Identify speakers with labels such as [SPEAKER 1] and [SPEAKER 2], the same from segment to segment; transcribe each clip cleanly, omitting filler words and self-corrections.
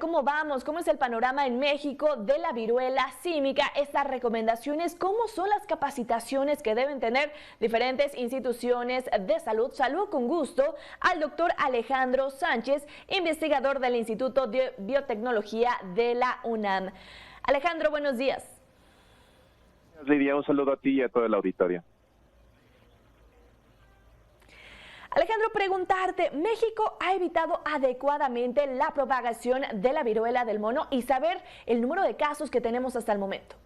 [SPEAKER 1] ¿Cómo vamos? ¿Cómo es el panorama en México de la viruela símica? Estas recomendaciones, ¿cómo son las capacitaciones que deben tener diferentes instituciones de salud? Saludo con gusto al doctor Alejandro Sánchez, investigador del Instituto de Biotecnología de la UNAM. Alejandro, buenos días.
[SPEAKER 2] Lidia, un saludo a ti y a toda la auditoría.
[SPEAKER 1] Alejandro, preguntarte, ¿México ha evitado adecuadamente la propagación de la viruela del mono y saber el número de casos que tenemos hasta el momento?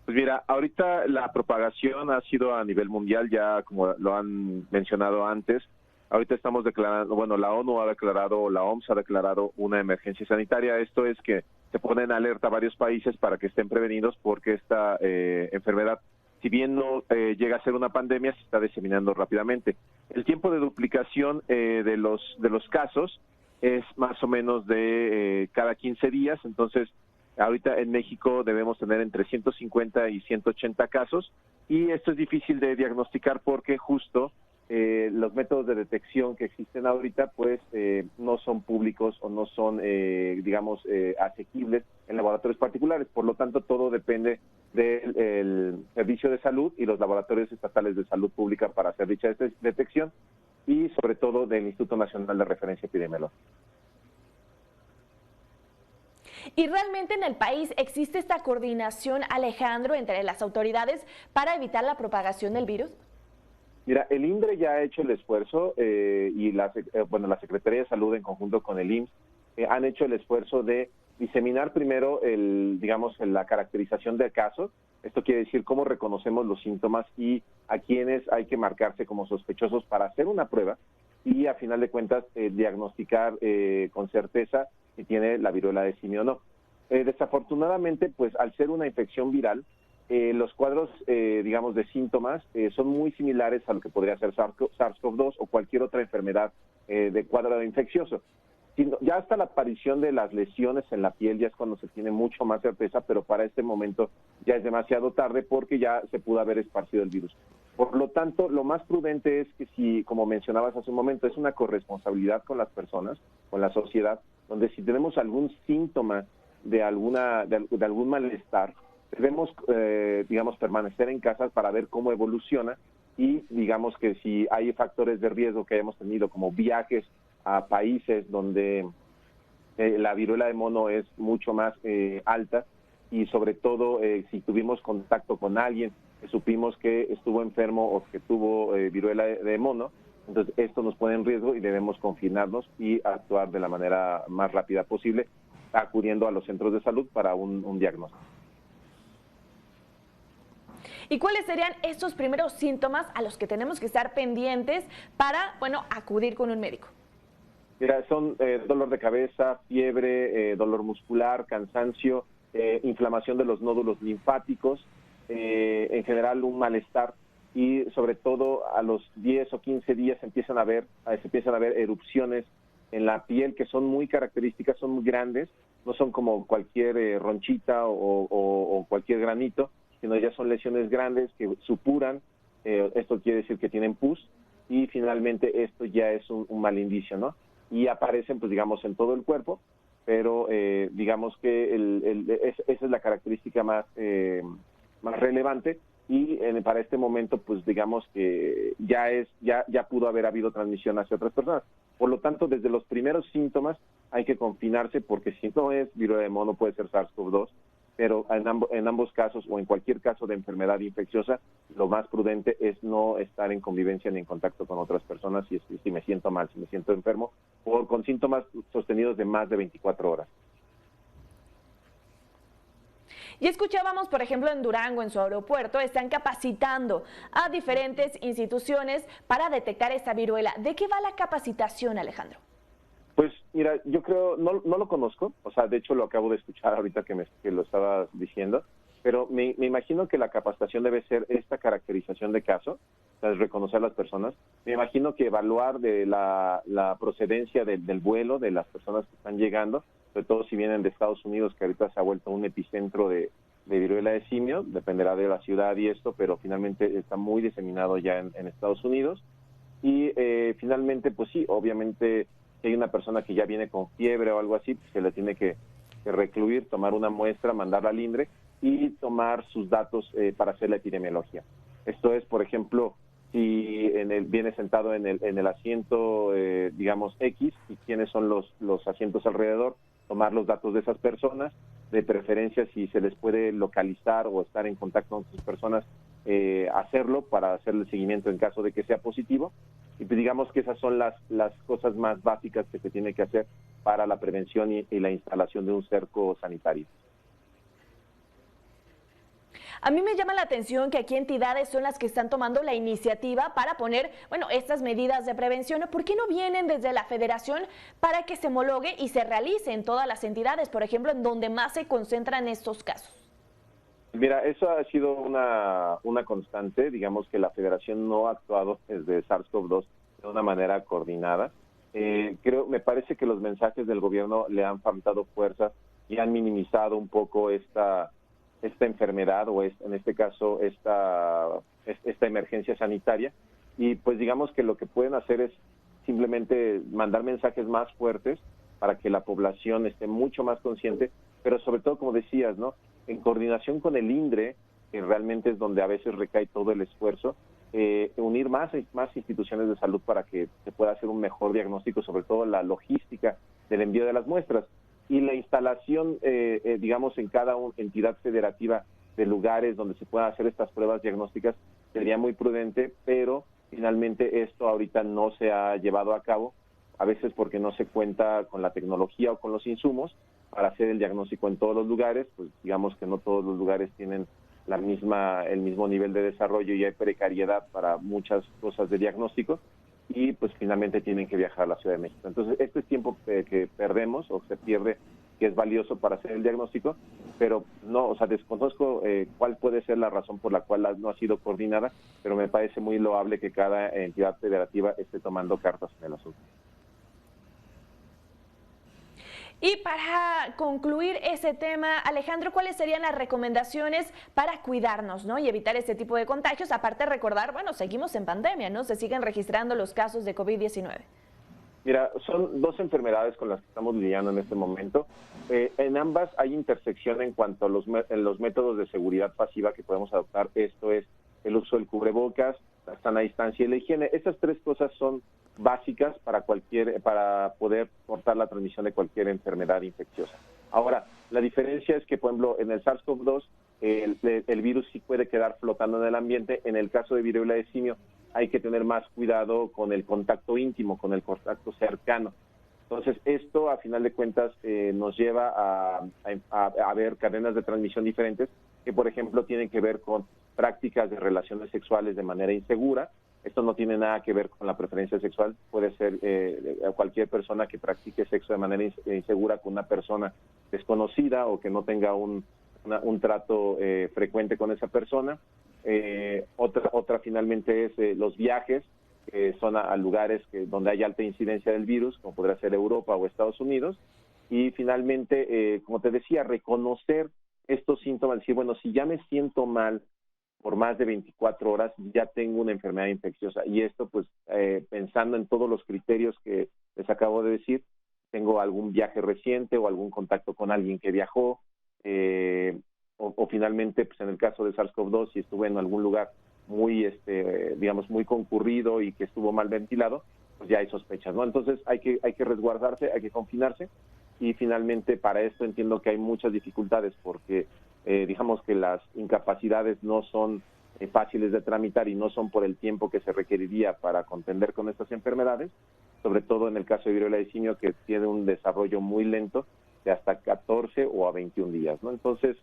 [SPEAKER 2] Pues mira, ahorita la propagación ha sido a nivel mundial, ya como lo han mencionado antes. Ahorita estamos declarando, bueno, la ONU ha declarado, la OMS ha declarado una emergencia sanitaria. Esto es que se pone en alerta a varios países para que estén prevenidos porque esta enfermedad, si bien no llega a ser una pandemia, se está diseminando rápidamente. El tiempo de duplicación de los casos es más o menos de cada 15 días, entonces ahorita en México debemos tener entre 150 y 180 casos, y esto es difícil de diagnosticar porque justo los métodos de detección que existen ahorita pues no son públicos o no son, digamos, asequibles en laboratorios particulares. Por lo tanto, todo depende del Servicio de Salud y los laboratorios estatales de salud pública para hacer dicha detección, y sobre todo del Instituto Nacional de Referencia Epidemiológica.
[SPEAKER 1] ¿Y realmente en el país existe esta coordinación, Alejandro, entre las autoridades para evitar la propagación del virus?
[SPEAKER 2] Mira, el INDRE ya ha hecho el esfuerzo y la Secretaría de Salud en conjunto con el IMSS han hecho el esfuerzo de diseminar primero la caracterización de casos. Esto quiere decir cómo reconocemos los síntomas y a quienes hay que marcarse como sospechosos para hacer una prueba y a final de cuentas diagnosticar con certeza si tiene la viruela de simio o no. Desafortunadamente, pues al ser una infección viral, los cuadros, de síntomas son muy similares a lo que podría ser SARS-CoV-2 o cualquier otra enfermedad de cuadro infeccioso. Ya hasta la aparición de las lesiones en la piel ya es cuando se tiene mucho más certeza, pero para este momento ya es demasiado tarde porque ya se pudo haber esparcido el virus. Por lo tanto, lo más prudente es que si, como mencionabas hace un momento, es una corresponsabilidad con las personas, con la sociedad, donde si tenemos algún síntoma de algún malestar, debemos, permanecer en casa para ver cómo evoluciona y, digamos, que si hay factores de riesgo que hayamos tenido, como viajes a países donde la viruela de mono es mucho más alta y, sobre todo, si tuvimos contacto con alguien que supimos que estuvo enfermo o que tuvo viruela de mono, entonces esto nos pone en riesgo y debemos confinarnos y actuar de la manera más rápida posible, acudiendo a los centros de salud para un diagnóstico.
[SPEAKER 1] ¿Y cuáles serían estos primeros síntomas a los que tenemos que estar pendientes para, acudir con un médico?
[SPEAKER 2] Mira, son dolor de cabeza, fiebre, dolor muscular, cansancio, inflamación de los nódulos linfáticos, en general un malestar, y sobre todo a los 10 o 15 días se empiezan a ver erupciones en la piel que son muy características, son muy grandes, no son como cualquier ronchita o cualquier granito, sino ya son lesiones grandes que supuran. Esto quiere decir que tienen pus, y finalmente esto ya es un mal indicio, ¿no? Y aparecen, pues digamos, en todo el cuerpo, pero digamos que esa es la característica más relevante, y para este momento, pues digamos que ya pudo haber habido transmisión hacia otras personas. Por lo tanto, desde los primeros síntomas hay que confinarse, porque si no es viruela de mono puede ser SARS-CoV-2, pero en ambos casos o en cualquier caso de enfermedad infecciosa, lo más prudente es no estar en convivencia ni en contacto con otras personas si me siento mal, si me siento enfermo, o con síntomas sostenidos de más de 24 horas.
[SPEAKER 1] Y escuchábamos, por ejemplo, en Durango, en su aeropuerto, están capacitando a diferentes instituciones para detectar esta viruela. ¿De qué va la capacitación, Alejandro?
[SPEAKER 2] Pues mira, yo creo, no lo conozco, o sea, de hecho lo acabo de escuchar ahorita que lo estabas diciendo, pero me imagino que la capacitación debe ser esta caracterización de caso, o sea, reconocer a las personas. Me imagino que evaluar de la procedencia del vuelo de las personas que están llegando, sobre todo si vienen de Estados Unidos, que ahorita se ha vuelto un epicentro de viruela de simio, dependerá de la ciudad y esto, pero finalmente está muy diseminado ya en Estados Unidos. Y finalmente, pues sí, obviamente Si hay una persona que ya viene con fiebre o algo así, pues se le tiene que recluir, tomar una muestra, mandarla al INDRE y tomar sus datos para hacer la epidemiología. Esto es, por ejemplo, si viene sentado en el asiento, digamos, X, y quiénes son los asientos alrededor, tomar los datos de esas personas, de preferencia si se les puede localizar o estar en contacto con esas personas, hacerlo para hacerle seguimiento en caso de que sea positivo. Y pues digamos que esas son las cosas más básicas que se tiene que hacer para la prevención y la instalación de un cerco sanitario.
[SPEAKER 1] A mí me llama la atención que aquí entidades son las que están tomando la iniciativa para poner, bueno, estas medidas de prevención. ¿Por qué no vienen desde la federación para que se homologue y se realice en todas las entidades, por ejemplo, en donde más se concentran estos casos?
[SPEAKER 2] Mira, eso ha sido una constante. Digamos que la federación no ha actuado desde SARS-CoV-2 de una manera coordinada. Me parece que los mensajes del gobierno le han faltado fuerza y han minimizado un poco esta enfermedad o en este caso esta emergencia sanitaria, y pues digamos que lo que pueden hacer es simplemente mandar mensajes más fuertes para que la población esté mucho más consciente, pero sobre todo, como decías, ¿no?, en coordinación con el INDRE, que realmente es donde a veces recae todo el esfuerzo, unir más instituciones de salud para que se pueda hacer un mejor diagnóstico, sobre todo la logística del envío de las muestras. Y la instalación, digamos, en cada entidad federativa de lugares donde se puedan hacer estas pruebas diagnósticas sería muy prudente, pero finalmente esto ahorita no se ha llevado a cabo, a veces porque no se cuenta con la tecnología o con los insumos para hacer el diagnóstico en todos los lugares. Pues digamos que no todos los lugares tienen el mismo nivel de desarrollo y hay precariedad para muchas cosas de diagnóstico, y pues finalmente tienen que viajar a la Ciudad de México. Entonces, este es tiempo que perdemos o se pierde, que es valioso para hacer el diagnóstico, pero no, o sea, desconozco cuál puede ser la razón por la cual no ha sido coordinada, pero me parece muy loable que cada entidad federativa esté tomando cartas en el asunto.
[SPEAKER 1] Y para concluir ese tema, Alejandro, ¿cuáles serían las recomendaciones para cuidarnos, ¿no?, y evitar este tipo de contagios? Aparte de recordar, bueno, seguimos en pandemia, ¿no? Se siguen registrando los casos de COVID-19.
[SPEAKER 2] Mira, son dos enfermedades con las que estamos lidiando en este momento. En ambas hay intersección en cuanto a los métodos de seguridad pasiva que podemos adoptar. Esto es el uso del cubrebocas, la sana distancia y la higiene. Estas tres cosas son básicas para poder cortar la transmisión de cualquier enfermedad infecciosa. Ahora, la diferencia es que, por ejemplo, en el SARS-CoV-2 el virus sí puede quedar flotando en el ambiente. En el caso de viruela de simio hay que tener más cuidado con el contacto íntimo, con el contacto cercano. Entonces, esto a final de cuentas nos lleva a ver cadenas de transmisión diferentes que, por ejemplo, tienen que ver con prácticas de relaciones sexuales de manera insegura. Esto no tiene nada que ver con la preferencia sexual. Puede ser cualquier persona que practique sexo de manera insegura con una persona desconocida o que no tenga un trato frecuente con esa persona. Otra finalmente es los viajes, que son a lugares donde hay alta incidencia del virus, como podría ser Europa o Estados Unidos. Y finalmente, como te decía, reconocer estos síntomas, decir, bueno, si ya me siento mal por más de 24 horas, ya tengo una enfermedad infecciosa. Y esto, pues, pensando en todos los criterios que les acabo de decir, tengo algún viaje reciente o algún contacto con alguien que viajó, o finalmente, pues en el caso de SARS-CoV-2, si estuve en algún lugar muy, digamos, muy concurrido y que estuvo mal ventilado, pues ya hay sospechas, ¿no? Entonces hay que resguardarse, hay que confinarse, y finalmente para esto entiendo que hay muchas dificultades porque digamos que las incapacidades no son fáciles de tramitar y no son por el tiempo que se requeriría para contender con estas enfermedades, sobre todo en el caso de viruela de simio, que tiene un desarrollo muy lento de hasta 14 o a 21 días, ¿no? Entonces,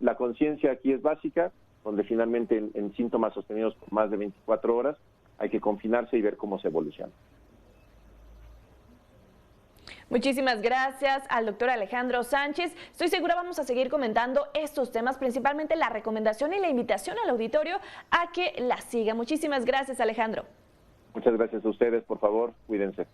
[SPEAKER 2] la conciencia aquí es básica, donde finalmente en síntomas sostenidos por más de 24 horas hay que confinarse y ver cómo se evoluciona.
[SPEAKER 1] Muchísimas gracias al doctor Alejandro Sánchez. Estoy segura vamos a seguir comentando estos temas, principalmente la recomendación y la invitación al auditorio a que la siga. Muchísimas gracias, Alejandro.
[SPEAKER 2] Muchas gracias a ustedes, por favor, cuídense.